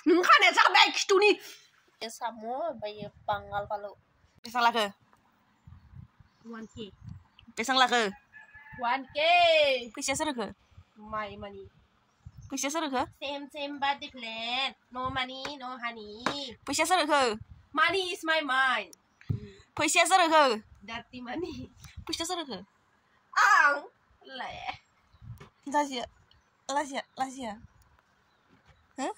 Nung खानाया जाबाय खिथुनि साम' ओमफ्राय बांगाल फालौ बेसेबां लाखो 1K बेसेबां लाखो 1K फैसाया सोरखो my money फैसाया सोरखो same but different no money no honey फैसाया सोरखो money is my mind फैसाया सोरखो dirty money फैसाया सोरखो आं ले लाजिया लाजिया हो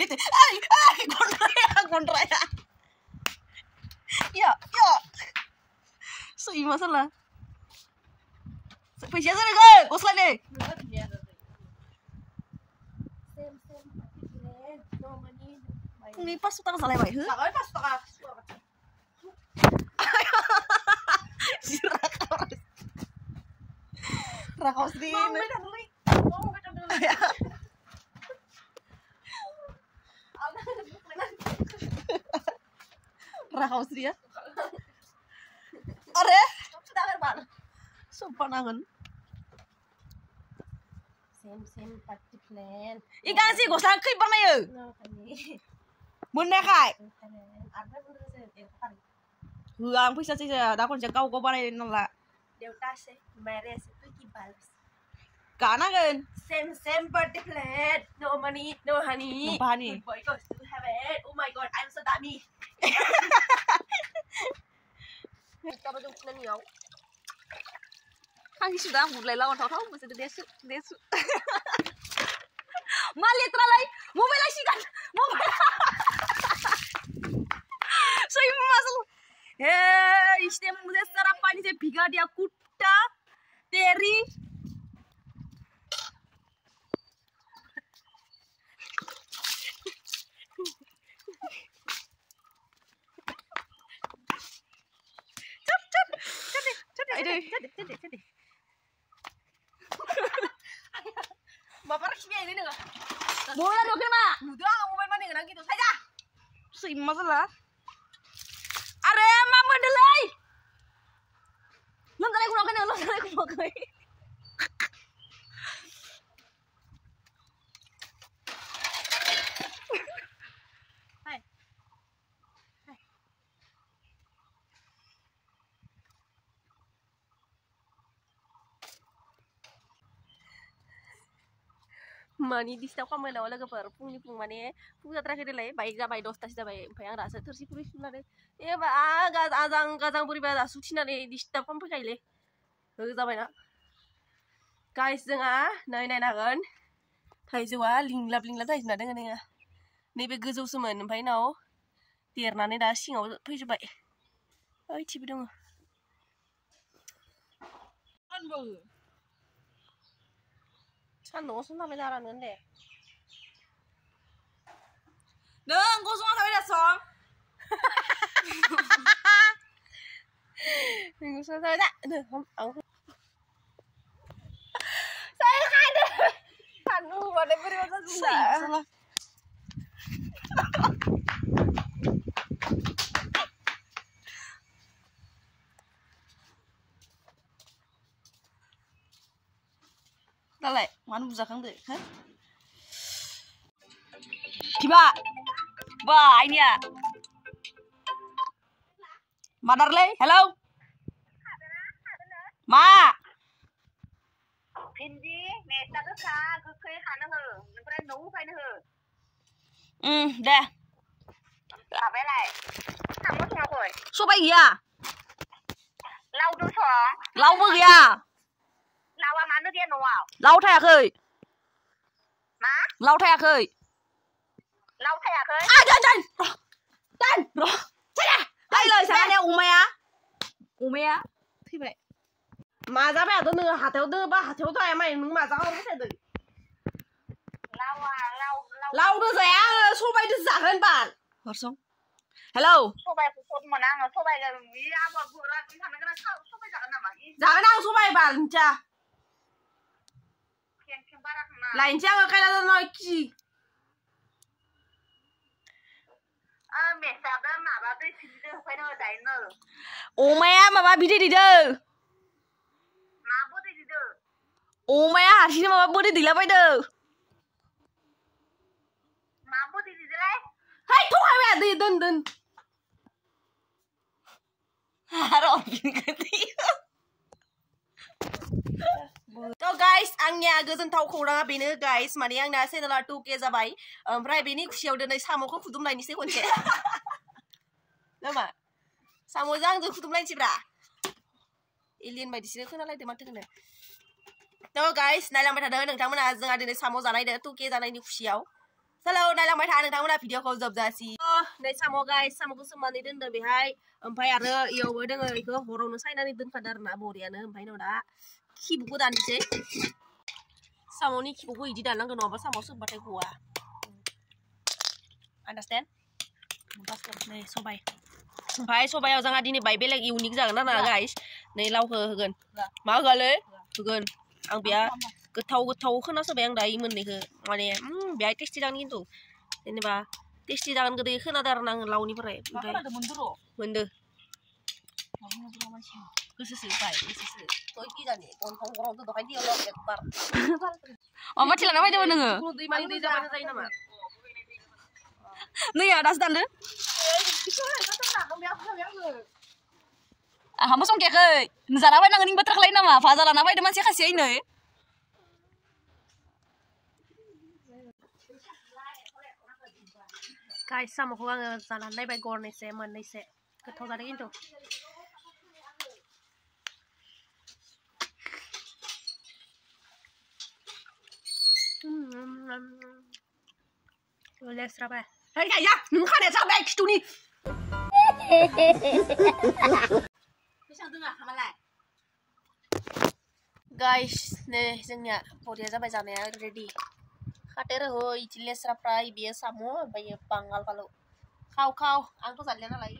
Gitu. Kontraya. Ya. Sui masalah. Faisyah sana ke? Gosla deh. Ini pas utang salah baik. Sakit pas utang. Rakaus din. Rakaus dia. Are? Sumpah nangan. Same but different. Ikan sih gosla kai pernah ya? Bener kai? Ang pisa sih saya, dah kon kau banai nala. Deuta sih, meres itu kibalas. Kana kan? Same but different. No money, no honey. No honey. Good boy goes to heaven. Oh my god, I'm so dummy. Kita baju kuning ya. Kaki sudah mulai lawan tahu masih desu. Mali teralai, mobile sih kan? Mobile. So ini masalah. İşte मुझे सारा पानी से भिगा दिया कुत्ता तेरी Jadi. Bapak resmi ini enggak? Bola dong mak. Udah nggak mau main dengan gitu saja. So ini masalah. Are mama delay. Nanti aku nak kena. Hai. Mani di setiap kamar lawan lagi pung mani pung terakhir delay baik jabai 10 jabai bayang rasa tersi puri sunare gazang puri bada sucinare di setiap kamar kaile जाबाय ना गाइस जोंहा नाय नायनांगोन थाइजौआ लिंलाब थाइजना दोङो नोङो नैबे गोजौसोमोन ओमफ्राय उनाव देरनानै दा सिङाव फैजोबबाय ओइथिबो दङ सान्दुङावसो थाबाय जारानो दे Deng, gosong sampai dasong. Gosong sampai dah. Saya ada. Aduh, pada beri masa Sunda. Dalai, mana buzakan deh, hah? Tiba. Wah, ini ya. Madarle, hello. Ma. Hindi, mesa tuh sah, gue kana he, nempel nunggu kayak he. Deh. Apa lagi? Kamu siapa koi? Soba iya. Lau tuh song. Lau bơ iya. Lau mana dia nuau? Lau thay à khơi. Má? Lau thay à khơi. Lau thay à khơi? Chân. Chân. Chết à. Đây lời sáng anh em ume á. Thì vậy. Mà giá bé tôi nửa hạt thiếu tư ba hạt thiếu thoại mày nướng mà giá không có thể được. Lau đưa rẻ số bay đưa giả hơn bạn. Ngọt sống. Hello. Số bay mà đang số bay cái gì mà vừa ra cái thằng nó số bay giả nào mà? Giá cái đang số bay bạn cha. Khiên ba đằng Lại cha cái là nói gì? Mẹ sao đó mà bà biết gì đâu phải nói đấy nữa. Ume mà ba bị đi đâu? Mà bố đi đâu? अमाया हारसिंनो माबा बोरै दैलाबायदों Mampu di sini. Hai थगायबाय दै दोन आरो बिनि खोथि तो गाइस आंनिया गोजोनथाव खौराङा बेनो गाइस माने आंना चेनेला 2K जाबाय ओमफ्राय बेनि खुसियाव दिनै साम'खौ फुदुंलायनोसै खनसे नामा साम'जों आंजों फुदुंलायनोसैब्रा एलियन बायदिसो खोनालायदों माथो होनो तो गाइस नायलांबाय थादों नोंथांमोना जोंहा दिनै साम' जानायदो 2K जानायनि खुसियाव हेलौ नायलांबाय था नोंथांमोना भिडिअखौ जोबजासि नै साम' गाइस साम'खौ सोमनानै दोनदो बेहाय ओमफ्राय आरो इयावबो दोङो इखौ हरावनो सायनानै दोनखादो आरोना बरियानो ओमफ्राय उनाव दा खिबुखौ दाननोसै साम'नि खिबुखौ इदि दाननांगौ नङाबा साम' सोबबाथाय गवा आन्डारस्टेन्ड नै सबाय ओमफ्राय सबायाव जोंहा दिनै बाय बेलेग इउनिक जागोन आरोना गाइस नै लावखौ होगोन मा होगालै होगोन आं बेया गोथाव खोनासोबाय आं दा इ मोननैखौ माने बेहाय टेस्टि जागोन खिन्थु जेनेबा टेस्टि जागोन गोदै खोनादों आरो आङो लावनिफ्राय ओमफ्राय मोनदो गोसोसो बाय गोसोसो तय कि जाने गन्थं गरमजों दहाय दैयाव लाव एकबार अमा थिलाना बायदोंमोन नोङो दैमानि दै जाबानो जायो नामा नैया दासो दानदो आंहाबो संखायाखै जाना बायनांगोन इनि बाथ्राखौलाय नामा भाजा लाना बायदो मानसि खासेया नै गाइस साम'खौ आङो जानानै नायबाय गरनैसे मोननैसे गोथाव जादों खिन्थु लेस्राबाय है गाया नों खानाया जाबाय खिथुनि बेसेबां दोङा हामालाय गाइस नै जोंनिया बरिया जाबाय जानाया रेडि खाथेर हो इदि लेस्रा फ्राय बेयो साम' ओमफ्राय बांगाल बालौ खाव आंथ' जालिया नालाय